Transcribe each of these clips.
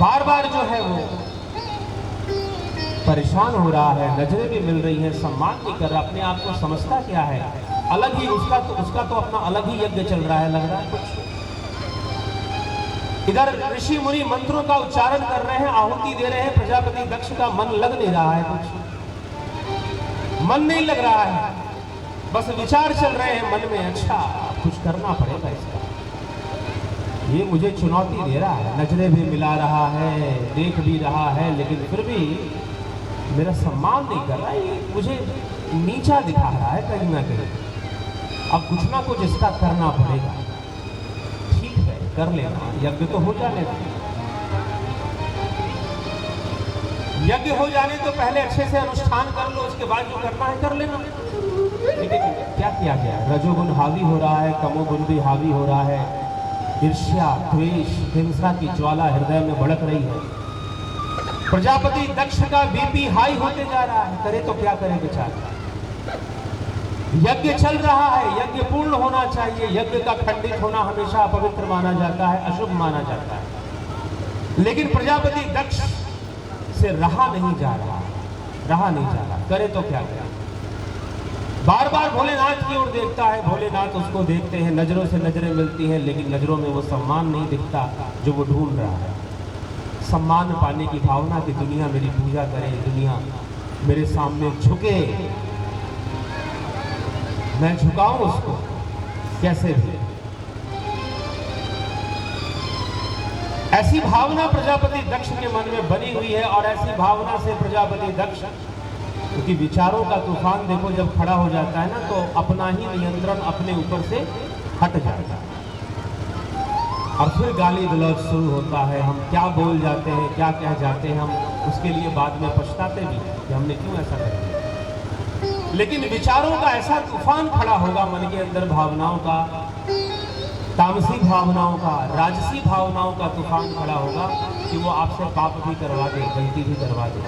बार बार जो है वो परेशान हो रहा है, नजरें भी मिल रही हैं, सम्मान नहीं कर रहा, अपने आप को समझता क्या है, अलग ही उसका तो अपना अलग ही यज्ञ चल रहा है, लग रहा है कुछ। इधर ऋषि मुनि मंत्रों का उच्चारण कर रहे हैं, आहुति दे रहे हैं, प्रजापति दक्ष का मन लग नहीं रहा है, कुछ मन नहीं लग रहा है, बस विचार चल रहे हैं मन में, अच्छा कुछ करना पड़ेगा इसका, ये मुझे चुनौती दे रहा है, नजरें भी मिला रहा है, देख भी रहा है, लेकिन फिर भी मेरा सम्मान नहीं कर रहा है, ये मुझे नीचा दिखा रहा है कहीं ना कहीं। अब कुछ ना कुछ इसका करना पड़ेगा, ठीक है कर लेना, यज्ञ तो हो जाने दो, यज्ञ हो जाने तो पहले अच्छे से अनुष्ठान कर लो, उसके बाद जो करना है कर लेना। लेकिन क्या किया गया, रजोगुण हावी हो रहा है, तमोगुण भी हावी हो रहा है, ईर्ष्या द्वेष हिंसा की ज्वाला हृदय में भड़क रही है, प्रजापति दक्ष का बीपी हाई होते जा रहा है, करे तो क्या करे बेचारा। यज्ञ चल रहा है, यज्ञ पूर्ण होना चाहिए, यज्ञ का खंडित होना हमेशा अपवित्र माना जाता है, अशुभ माना जाता है, लेकिन प्रजापति दक्ष से रहा नहीं जा रहा, करे तो क्या करे। बार बार भोलेनाथ की ओर देखता है, भोलेनाथ उसको देखते हैं, नजरों से नजरें मिलती हैं, लेकिन नजरों में वो सम्मान नहीं दिखता जो वो ढूंढ रहा है। सम्मान पाने की भावना कि दुनिया मेरी पूजा करे, दुनिया मेरे सामने झुके, मैं झुकाऊं उसको कैसे भी। ऐसी भावना प्रजापति दक्ष के मन में बनी हुई है, और ऐसी भावना से प्रजापति दक्ष, क्योंकि विचारों का तूफान देखो जब खड़ा हो जाता है ना, तो अपना ही नियंत्रण अपने ऊपर से हट जाता है, और फिर गाली गलौज शुरू होता है, हम क्या बोल जाते हैं, क्या कह जाते हैं, हम उसके लिए बाद में पछताते भी कि हमने क्यों ऐसा कर दिया। लेकिन विचारों का ऐसा तूफान खड़ा होगा मन के अंदर, भावनाओं का, तामसी भावनाओं का, राजसी भावनाओं का तूफान खड़ा होगा कि वो आपसे पाप भी करवा दे, गलती भी करवा दे।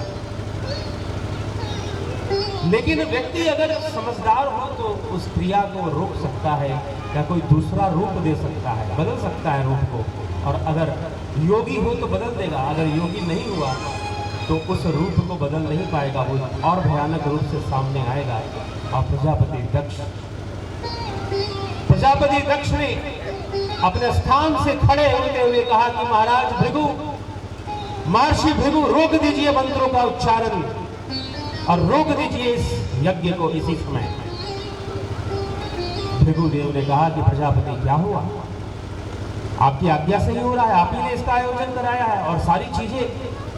लेकिन व्यक्ति अगर समझदार हो तो उस क्रिया को रोक सकता है, या कोई दूसरा रूप दे सकता है, बदल सकता है रूप को, और अगर योगी हो तो बदल देगा, अगर योगी नहीं हुआ तो उस रूप को बदल नहीं पाएगा, वो और भयानक रूप से सामने आएगा। और प्रजापति दक्ष ने अपने स्थान से खड़े होते हुए कहा कि महाराज भृगु, महर्षि भृगु, रोक दीजिए मंत्रों का उच्चारण और रोक दीजिए इस यज्ञ को इसी समय। भृगुदेव ने कहा कि प्रजापति क्या हुआ, आपकी आज्ञा से ही हो रहा है, आप ही ने इसका आयोजन कराया है, और सारी चीजें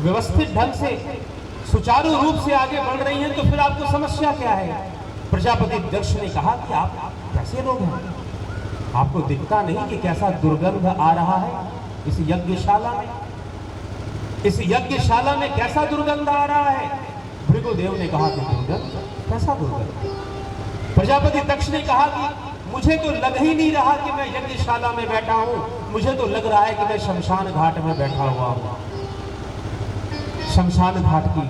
व्यवस्थित ढंग से सुचारू रूप से आगे बढ़ रही हैं, तो फिर आपको समस्या क्या है। प्रजापति दक्ष ने कहा कि आप कैसे लोग हैं, आपको दिखता नहीं कि कैसा दुर्गंध आ रहा है इस यज्ञशाला में, इस यज्ञशाला में कैसा दुर्गंध आ रहा है। भृगुदेव ने कहा कि दुर्गंध, कैसा दुर्गंध। प्रजापति दक्ष ने कहा कि मुझे तो लग ही नहीं रहा कि मैं यज्ञशाला में बैठा हूं, मुझे तो लग रहा है कि मैं शमशान घाट में बैठा हुआ हूं, शमशान घाट की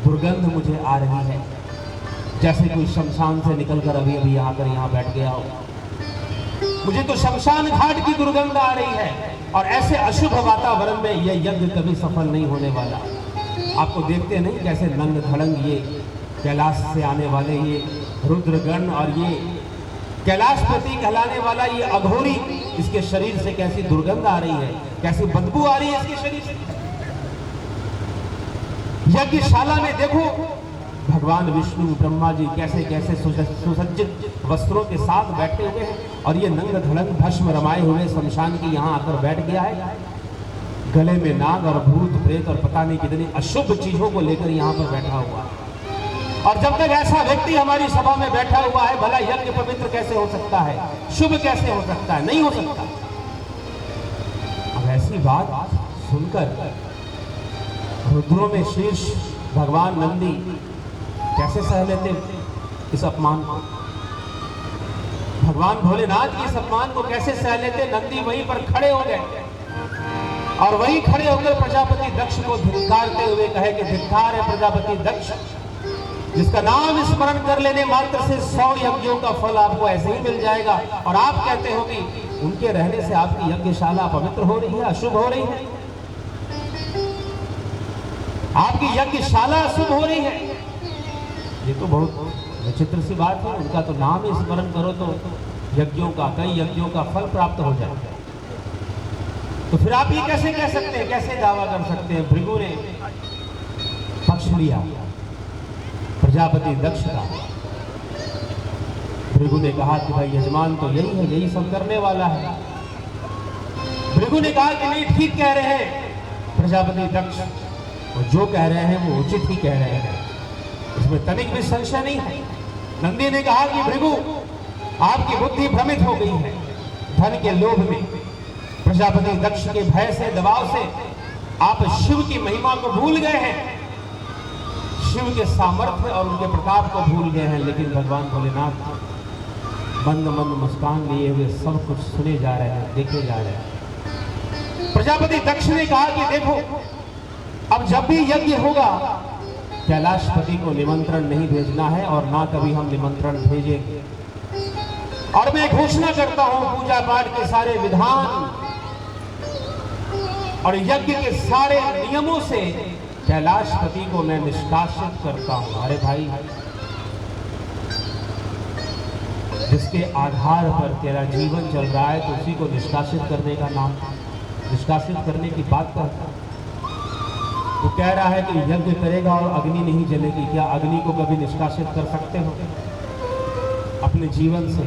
दुर्गंध मुझे आ रही है, जैसे कोई शमशान से निकलकर अभी अभी आकर यहाँ बैठ गया हो, मुझे तो शमशान घाट की दुर्गंध आ रही है, और ऐसे अशुभ वातावरण में यह यज्ञ कभी सफल नहीं होने वाला। आपको देखते नहीं कैसे नंग धड़ंग ये कैलाश से आने वाले ये रुद्रगण, और ये कैलाशपति कहलाने वाला ये अघोरी, इसके शरीर से कैसी दुर्गंध आ रही है, कैसी बदबू आ रही है इसके शरीर से। यज्ञशाला में देखो भगवान विष्णु ब्रह्मा जी कैसे कैसे सुसज्जित वस्त्रों के साथ बैठे हुए हैं, और ये नंग धड़ंग भस्म रमाए हुए शमशान की यहाँ आकर बैठ गया है, गले में नाग और भूत प्रेत और पता नहीं कितनी अशुभ चीजों को लेकर यहाँ पर बैठा हुआ है। और जब तक ऐसा व्यक्ति हमारी सभा में बैठा हुआ है, भला यज्ञ पवित्र कैसे हो सकता है, शुभ कैसे हो सकता है, नहीं हो सकता। अब ऐसी बात सुनकर रुद्रों में शीर्ष भगवान नंदी कैसे सह लेते इस अपमान को, भगवान भोलेनाथ के इस अपमान को कैसे सह लेते। नंदी वहीं पर खड़े हो गए, और वहीं खड़े होकर प्रजापति दक्ष को धिक्कारते हुए कहे कि धिक्कार है प्रजापति दक्ष, जिसका नाम स्मरण कर लेने मात्र से 100 यज्ञों का फल आपको ऐसे ही मिल जाएगा, और आप कहते हो कि उनके रहने से आपकी यज्ञशाला पवित्र हो रही है, अशुभ हो रही है? आपकी यज्ञशाला अशुभ हो रही है? ये तो बहुत विचित्र सी बात है। उनका तो नाम ही स्मरण करो तो यज्ञों का, कई यज्ञों का फल प्राप्त हो जाए। तो फिर आप ये कैसे कह सकते हैं, कैसे दावा कर सकते हैं? भृगु ने पक्ष लिया प्रजापति दक्ष का। भृगु ने कहा कि भाई यजमान तो यही है, यही सब करने वाला है। भृगु ने कहा कि नहीं, ठीक कह रहे हैं प्रजापति दक्ष, और जो कह रहे हैं वो उचित ही कह रहे हैं, इसमें तनिक भी संशय नहीं है। नंदी ने कहा कि भृगु, आपकी बुद्धि भ्रमित हो गई है। धन के लोभ में, प्रजापति दक्ष के भय से, दबाव से आप शिव की महिमा को भूल गए हैं, शिव के सामर्थ्य और उनके प्रताप को भूल गए हैं। लेकिन भगवान भोलेनाथ मंद मंद मुस्कान लिए हुए सब कुछ सुने जा रहे हैं, देखे जा रहे हैं। प्रजापति दक्ष ने कहा कि देखो, अब जब भी यज्ञ होगा कैलाशपति को निमंत्रण नहीं भेजना है और ना कभी हम निमंत्रण भेजेंगे। और मैं घोषणा करता हूं, पूजा पाठ के सारे विधान और यज्ञ के सारे नियमों से कैलाशपति को मैं निष्कासित करता हूं। अरे भाई, जिसके आधार पर तेरा जीवन चल रहा है तो उसी को निष्कासित करने का नाम, निष्कासित करने की बात करता है। तो कह रहा है कि यज्ञ करेगा और अग्नि नहीं जलेगी। क्या अग्नि को कभी निष्कासित कर सकते हो अपने जीवन से?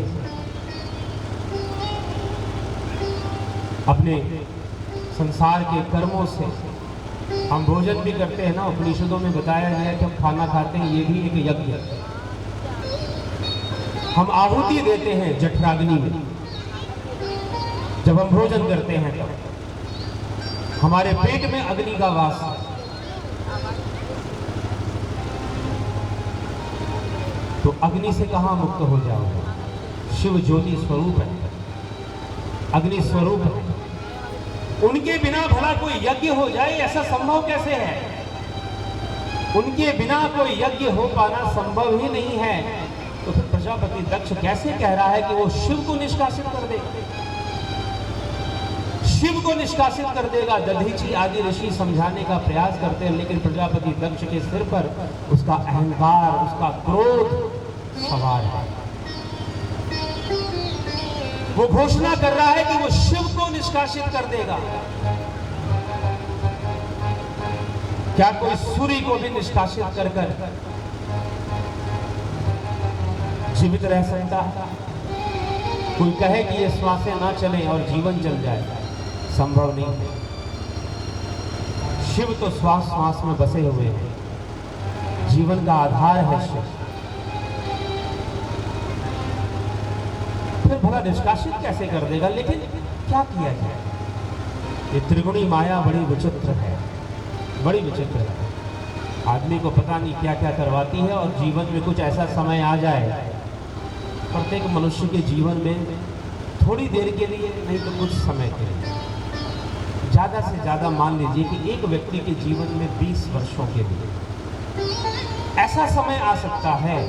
अपने संसार के कर्मों से। हम भोजन भी करते हैं ना, उपनिषदों में बताया गया है कि हम खाना खाते हैं, ये भी एक यज्ञ है। हम आहुति देते हैं जठराग्नि में, जब हम भोजन करते हैं तब हमारे पेट में अग्नि का वास है। तो अग्नि से कहां मुक्त हो जाओगे? शिव ज्योति स्वरूप है, अग्नि स्वरूप है। उनके बिना भला कोई यज्ञ हो जाए, ऐसा संभव कैसे है? उनके बिना कोई यज्ञ हो पाना संभव ही नहीं है। तो फिर प्रजापति दक्ष कैसे कह रहा है कि वो शिव को निष्कासित कर देगा? शिव को निष्कासित कर देगा। दधीची आदि ऋषि समझाने का प्रयास करते हैं, लेकिन प्रजापति दक्ष के सिर पर उसका अहंकार, उसका क्रोध सवार है। वो घोषणा कर रहा है कि वो शिव को निष्कासित कर देगा। क्या कोई सूर्य को भी निष्कासित कर कर जीवित रह सकता है? कोई कहे कि ये श्वासें ना चले और जीवन चल जाए? संभव नहीं है। शिव तो श्वास श्वास में बसे हुए हैं, जीवन का आधार है शिव। फिर भला निष्कासित कैसे कर देगा? लेकिन क्या किया जाए? ये त्रिगुणी माया बड़ी विचित्र है, बड़ी विचित्र है। आदमी को पता नहीं क्या क्या करवाती है। और जीवन में कुछ ऐसा समय आ जाए, प्रत्येक मनुष्य के जीवन में थोड़ी देर के लिए नहीं तो कुछ समय के लिए, ज़्यादा से ज़्यादा मान लीजिए कि एक व्यक्ति के जीवन में 20 वर्षों के लिए ऐसा समय आ सकता है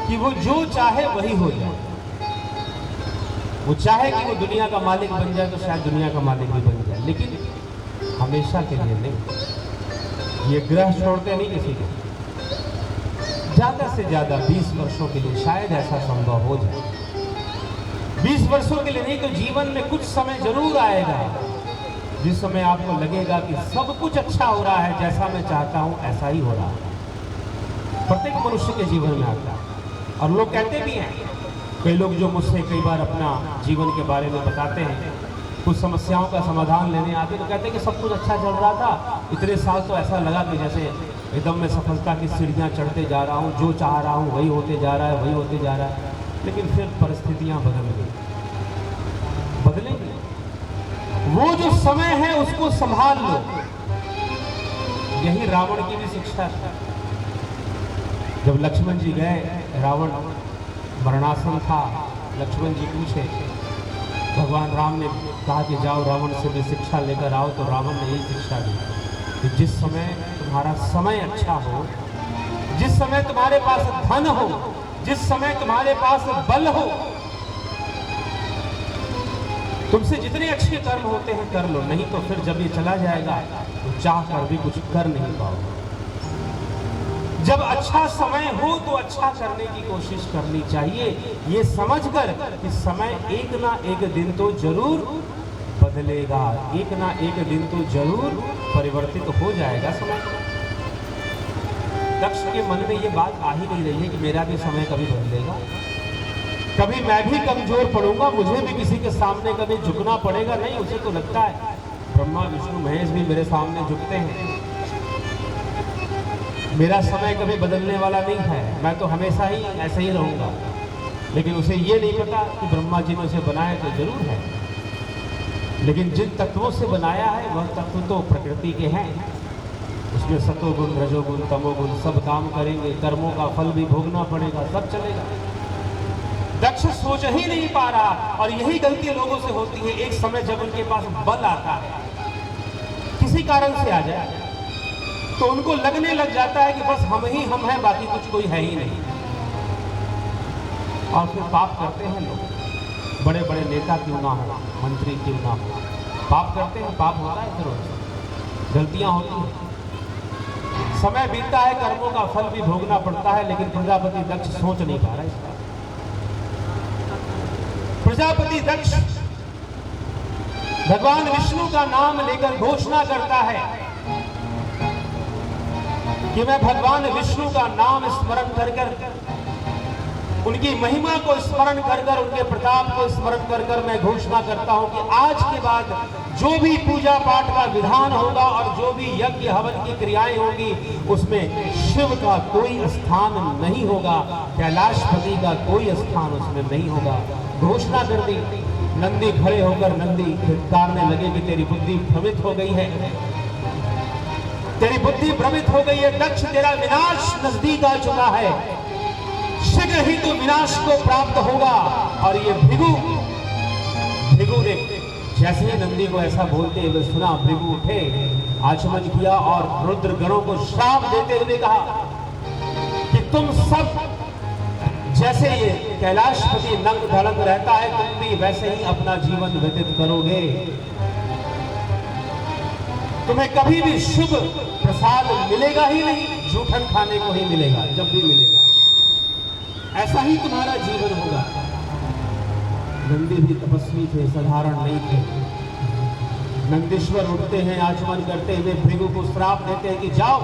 कि वो जो चाहे वही हो जाए। वो चाहे कि वो दुनिया का मालिक बन जाए तो शायद दुनिया का मालिक भी बन जाए, लेकिन हमेशा के लिए नहीं। ये ग्रह छोड़ते नहीं किसी के। ज़्यादा से ज़्यादा 20 वर्षों के लिए शायद ऐसा संभव हो जाए। 20 वर्षों के लिए नहीं तो जीवन में कुछ समय जरूर आएगा जिस समय आपको लगेगा कि सब कुछ अच्छा हो रहा है, जैसा मैं चाहता हूं ऐसा ही हो रहा है। प्रत्येक मनुष्य के जीवन में आता है। और लोग कहते भी हैं, कई लोग जो मुझसे कई बार अपना जीवन के बारे में बताते हैं, कुछ समस्याओं का समाधान लेने आते तो कहते हैं कि सब कुछ अच्छा चल रहा था, इतने साल तो ऐसा लगा कि जैसे एकदम मैं सफलता की सीढ़ियाँ चढ़ते जा रहा हूँ, जो चाह रहा हूँ वही होते जा रहा है, वही होते जा रहा है। लेकिन फिर परिस्थितियाँ बदल गई, बदलेंगी। वो जो समय है उसको संभाल लो। यही रावण की भी शिक्षा है। जब लक्ष्मण जी गए, रावण मरणासन था, लक्ष्मण जी पूछे, भगवान राम ने कहा कि जाओ रावण से भी शिक्षा लेकर आओ। तो रावण ने यही शिक्षा दी कि जिस समय तुम्हारा समय अच्छा हो, जिस समय तुम्हारे पास धन हो, जिस समय तुम्हारे पास बल हो, तुमसे जितने अच्छे कर्म होते हैं कर लो, नहीं तो फिर जब ये चला जाएगा तो चाह कर भी कुछ कर नहीं पाओगे। जब अच्छा समय हो तो अच्छा करने की कोशिश करनी चाहिए, ये समझकर कि समय एक ना एक दिन तो जरूर बदलेगा, एक ना एक दिन तो जरूर परिवर्तित हो जाएगा समय। दक्ष के मन में ये बात आ ही नहीं रही है कि मेरा भी समय कभी बदलेगा, कभी मैं भी कमजोर पड़ूंगा, मुझे भी किसी के सामने कभी झुकना पड़ेगा। नहीं, उसे तो लगता है ब्रह्मा विष्णु महेश भी मेरे सामने झुकते हैं, मेरा समय कभी बदलने वाला नहीं है, मैं तो हमेशा ही ऐसे ही रहूंगा। लेकिन उसे ये नहीं पता कि ब्रह्मा जी ने उसे बनाया तो जरूर है, लेकिन जिन तत्वों से बनाया है वह तत्व तो प्रकृति के हैं, उसमें सतोगुण रजोगुण तमोगुण सब काम करेंगे, कर्मों का फल भी भोगना पड़ेगा, सब चलेगा। दक्ष सोच ही नहीं पा रहा, और यही गलती लोगों से होती है। एक समय जब उनके पास बल आता है, किसी कारण से आ जाए, तो उनको लगने लग जाता है कि बस हम ही हम हैं, बाकी कुछ कोई है ही नहीं, और फिर पाप करते हैं लोग। बड़े बड़े नेता क्यों ना हो, मंत्री क्यों ना हो, पाप करते हैं, पाप होता है, फिर गलतियां होती हैं, समय बीतता है, कर्मों का फल भी भोगना पड़ता है। लेकिन प्रजापति दक्ष सोच नहीं पा रहा इसका। प्रजापति दक्ष भगवान विष्णु का नाम लेकर घोषणा करता है कि मैं भगवान विष्णु का नाम स्मरण कर कर, उनकी महिमा को स्मरण कर कर, उनके प्रताप को स्मरण कर कर मैं घोषणा करता हूं कि आज के बाद जो भी पूजा पाठ का विधान होगा और जो भी यज्ञ हवन की क्रियाएं होगी, उसमें शिव का कोई स्थान नहीं होगा, कैलाशपति का कोई स्थान उसमें नहीं होगा। घोषणा कर दी। नंदी खड़े होकर नंदी धिक्कारने लगे कि तेरी बुद्धि भ्रमित हो गई है, तेरी बुद्धि भ्रमित हो गई है, दक्ष तेरा विनाश नजदीक आ चुका है, शीघ्र ही तो विनाश को प्राप्त होगा। और ये भृगु ने जैसे ही नंदी को ऐसा बोलते हुए सुना, भृगु उठे, आचमन किया और रुद्र गणों को श्राप देते हुए कहा कि तुम सब जैसे ये कैलाशपति नंग धड़ंग रहता है, तुम भी वैसे ही अपना जीवन व्यतीत करोगे, तुम्हें कभी भी शुभ प्रसाद मिलेगा ही नहीं, जूठन खाने को ही मिलेगा, जब भी मिलेगा ऐसा ही तुम्हारा जीवन होगा। नंदी भी तपस्वी थे, साधारण नहीं थे। नंदीश्वर उठते हैं, आचमन करते हुए भृगु को श्राप देते हैं कि जाओ,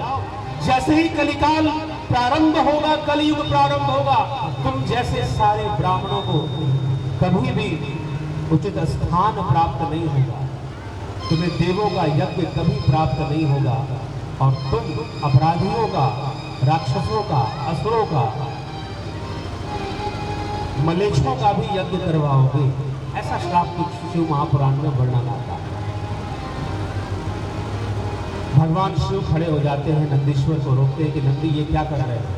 जैसे ही कलिकाल प्रारंभ होगा, कलयुग प्रारंभ होगा, तुम जैसे सारे ब्राह्मणों को कभी भी उचित स्थान प्राप्त नहीं होगा, तुम्हें देवों का यज्ञ कभी प्राप्त नहीं होगा, और तुम अपराधियों का, राक्षसों का, असुरों का, मलेच्छों का भी यज्ञ करवाओगे। ऐसा श्राप कुछ शिव महापुराण में वर्णन आता है। भगवान शिव खड़े हो जाते हैं, नंदीश्वर को रोकते हैं कि नंदी ये क्या कर रहे हैं,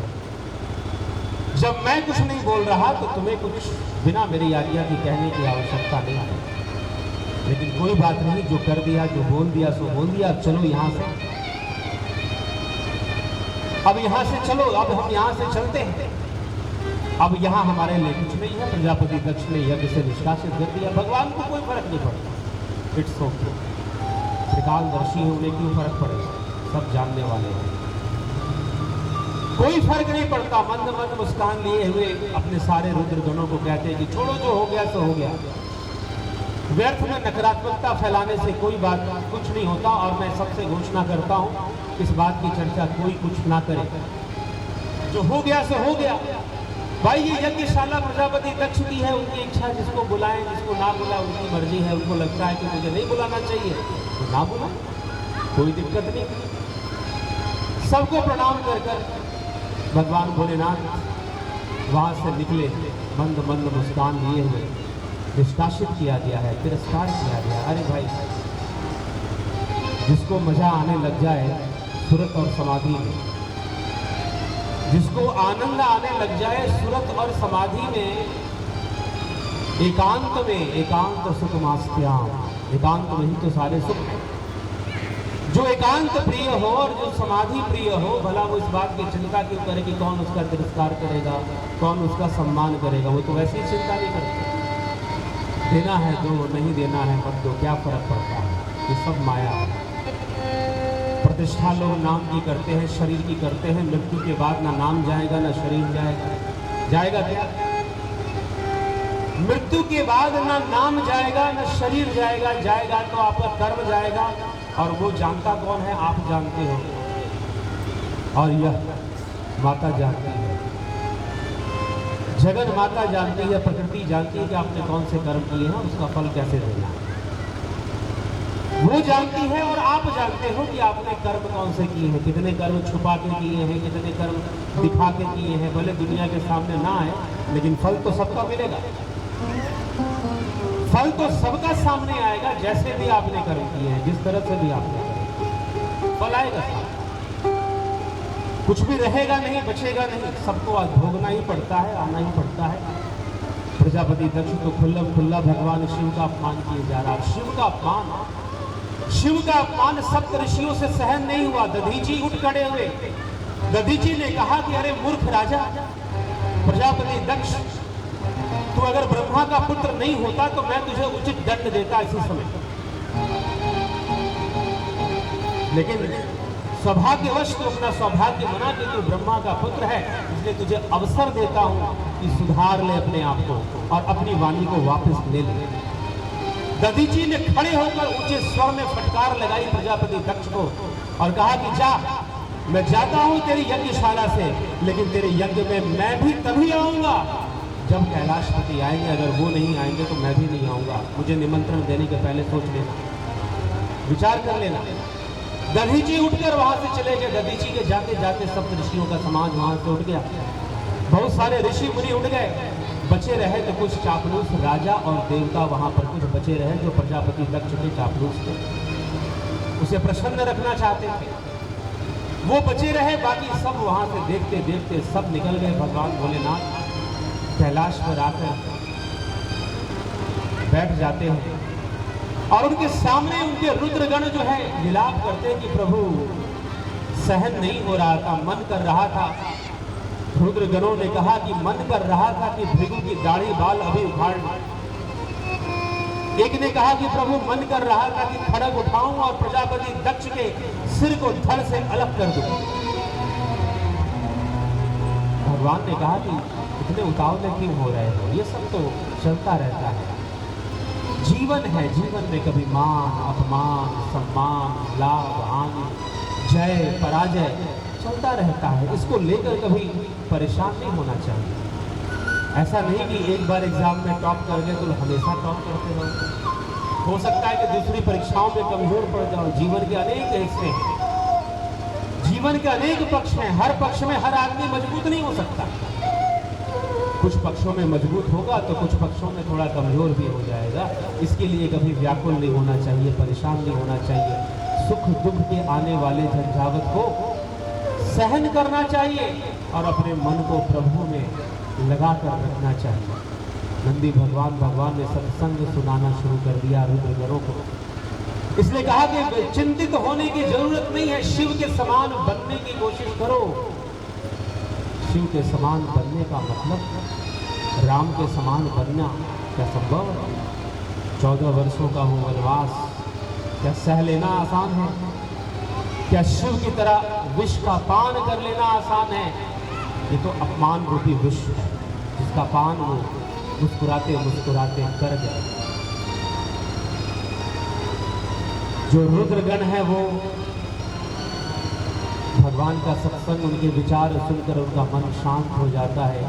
जब मैं कुछ नहीं बोल रहा तो तुम्हें कुछ बिना मेरी आज्ञा की कहने की आवश्यकता नहीं है, लेकिन कोई बात नहीं, जो कर दिया, जो बोल दिया सो बोल दिया, अब चलो यहां से, अब यहां से चलो, अब हम यहां से चलते हैं, अब यहां हमारे लिए कुछ नहीं है। प्रजापति दक्ष ने यज्ञ से निष्कासित कर दिया, भगवान को कोई फर्क नहीं पड़ता, इट्स ओके, त्रिकालदर्शी है, उन्हें क्यों फर्क पड़ेगा, सब जानने वाले हैं, कोई फर्क नहीं पड़ता। मंद मंद मुस्कान लिए हुए अपने सारे रुद्रगणों को कहते हैं कि छोड़ो, जो हो गया सो हो गया, व्यर्थ में नकारात्मकता फैलाने से कोई बात कुछ नहीं होता, और मैं सबसे घोषणा करता हूं इस बात की चर्चा कोई कुछ ना करे, जो हो गया सो हो गया। भाई ये यज्ञशाला प्रजापति दक्ष की है, उनकी इच्छा, जिसको बुलाएं, जिसको ना बुलाएं उनकी मर्जी है, उनको लगता है कि मुझे नहीं बुलाना चाहिए तो ना बुलाएं, कोई दिक्कत नहीं। सबको प्रणाम कर कर भगवान भोलेनाथ वहां से निकले, मंद मंद मुस्कान लिए हुए, निष्कासित किया गया है, तिरस्कार किया गया। अरे भाई, जिसको मजा आने लग जाए सुरत और समाधि में, जिसको आनंद आने लग जाए सुरत और समाधि में, एकांत में, एकांत सुखमास्त्याम, एकांत में ही तो सारे सुख हैं। जो एकांत प्रिय हो और जो समाधि प्रिय हो, भला वो इस बात की चिंता क्यों करे कि कौन उसका तिरस्कार करेगा, कौन उसका सम्मान करेगा, वो तो वैसे ही चिंता नहीं करता। देना है दो, नहीं देना है मत दो, क्या फर्क पड़ता है, ये सब माया है। प्रतिष्ठा लोग नाम की करते हैं, शरीर की करते हैं, मृत्यु के बाद ना नाम जाएगा ना शरीर जाएगा। जाएगा क्या? मृत्यु के बाद ना नाम जाएगा ना शरीर जाएगा, जाएगा तो आपका कर्म जाएगा, और वो जानता कौन है? आप जानते हो, और यह माता जानती है, जगत माता जानती है, प्रकृति जानती है कि आपने कौन से कर्म किए हैं, उसका फल कैसे देना है, वो जानती है। और आप जानते हो कि आपने कर्म कौन से किए हैं, कितने कर्म छुपा के किए हैं, कितने कर्म दिखा के किए हैं। भले दुनिया के सामने ना आए, लेकिन फल तो सबका मिलेगा, फल तो सबका सामने आएगा। जैसे भी आपने कर्म किए हैं, जिस तरह से भी आपने कर्म, फल आएगा, कुछ भी रहेगा नहीं, बचेगा नहीं, सबको आज भोगना ही पड़ता है, आना ही पड़ता है। प्रजापति दक्ष तो खुल्ला भगवान शिव का अपमान किए जा रहा है। शिव का अपमान सप्त ऋषियों से सहन नहीं हुआ। दधीची उठ खड़े हुए। दधीची ने कहा कि अरे मूर्ख राजा, प्रजापति दक्ष, तू अगर ब्रह्मा का पुत्र नहीं होता तो मैं तुझे उचित दंड देता इसी समय, लेकिन सौभाग्यवश तो अपना सौभाग्य मना के तू ब्रह्मा का पुत्र है, इसलिए तुझे अवसर देता हूं कि सुधार ले अपने आप को और अपनी वाणी को वापस ले ले। दधीची ने खड़े होकर ऊंचे स्वर में फटकार लगाई प्रजापति दक्ष को और कहा कि जा, मैं जाता हूं तेरी यज्ञशाला से, लेकिन तेरे यज्ञ में मैं भी तभी आऊंगा जब कैलाशपति आएंगे। अगर वो नहीं आएंगे तो मैं भी नहीं आऊंगा। मुझे निमंत्रण देने के पहले सोच लेना, विचार कर लेना। दधीची उठकर वहां से चले गए। दधीची के जाते जाते सप्त ऋषियों का समाज वहां से उठ गया। बहुत सारे ऋषि मुनि उठ गए। बचे रहे तो कुछ चापलूस राजा और देवता वहां पर कुछ बचे रहे जो प्रजापति दक्ष के चापलूस थे, उसे प्रसन्न रखना चाहते थे। वो बचे रहे, बाकी सब वहां से देखते देखते सब निकल गए। भगवान भोलेनाथ कैलाश पर आकर बैठ जाते हैं और उनके सामने उनके रुद्रगण जो है विलाप करते हैं कि प्रभु सहन नहीं हो रहा था, मन कर रहा था। रुद्रगणों ने कहा कि मन कर रहा था कि भृगु की दाढ़ी बाल अभी उखाड़ लूं। एक ने कहा कि प्रभु मन कर रहा था कि खड़ग उठाऊं और प्रजापति दक्ष के सिर को धड़ से अलग कर दूं। भगवान ने कहा कि इतने उतावले क्यों हो रहे हो, ये सब तो चलता रहता है, जीवन है, जीवन में कभी मान अपमान, सम्मान, लाभ हानि, जय पराजय चलता रहता है। इसको लेकर कभी परेशान नहीं होना चाहिए। ऐसा नहीं कि एक बार एग्जाम में टॉप कर गए तो हमेशा टॉप करते रहो। हो सकता है कि दूसरी परीक्षाओं में कमजोर पड़ जाओ। जीवन के अनेक हिस्से हैं, जीवन के अनेक पक्ष हैं, हर पक्ष में हर आदमी मजबूत नहीं हो सकता। कुछ पक्षों में मजबूत होगा तो कुछ पक्षों में थोड़ा कमजोर भी हो जाएगा। इसके लिए कभी व्याकुल नहीं होना चाहिए, परेशान नहीं होना चाहिए। सुख दुख के आने वाले झंझावत को सहन करना चाहिए और अपने मन को प्रभु में लगा कर रखना चाहिए। नंदी भगवान ने सत्संग सुनाना शुरू कर दिया रुद्रगणों को। इसलिए कहा कि चिंतित होने की जरूरत नहीं है, शिव के समान बनने की कोशिश करो। शिव के समान बनने का मतलब राम के समान बनना क्या संभव है? 14 वर्षों का वो वनवास क्या सह लेना आसान है? क्या शिव की तरह विष का पान कर लेना आसान है? ये तो अपमान रूपी विष है, जिसका पान वो मुस्कुराते मुस्कुराते कर गए। जो रुद्रगण है वो भगवान का सत्संग, उनके विचार सुनकर उनका मन शांत हो जाता है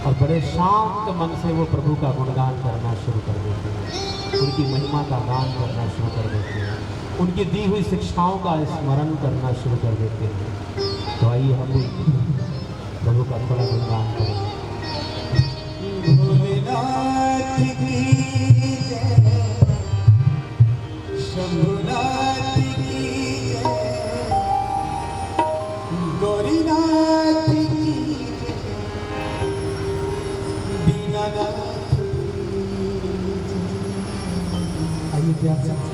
और बड़े शांत मन से वो प्रभु का गुणगान करना शुरू कर देते हैं, उनकी महिमा का गान करना शुरू कर देते हैं, उनकी दी हुई शिक्षाओं का स्मरण करना शुरू कर देते हैं। तो आइए हम भी प्रभु का थोड़ा गुणगान करें। भोलेनाथ की जय, शंभुनाथ की जय, गौरीनाथ की जय, दीनानाथ की जय। आइए प्यार से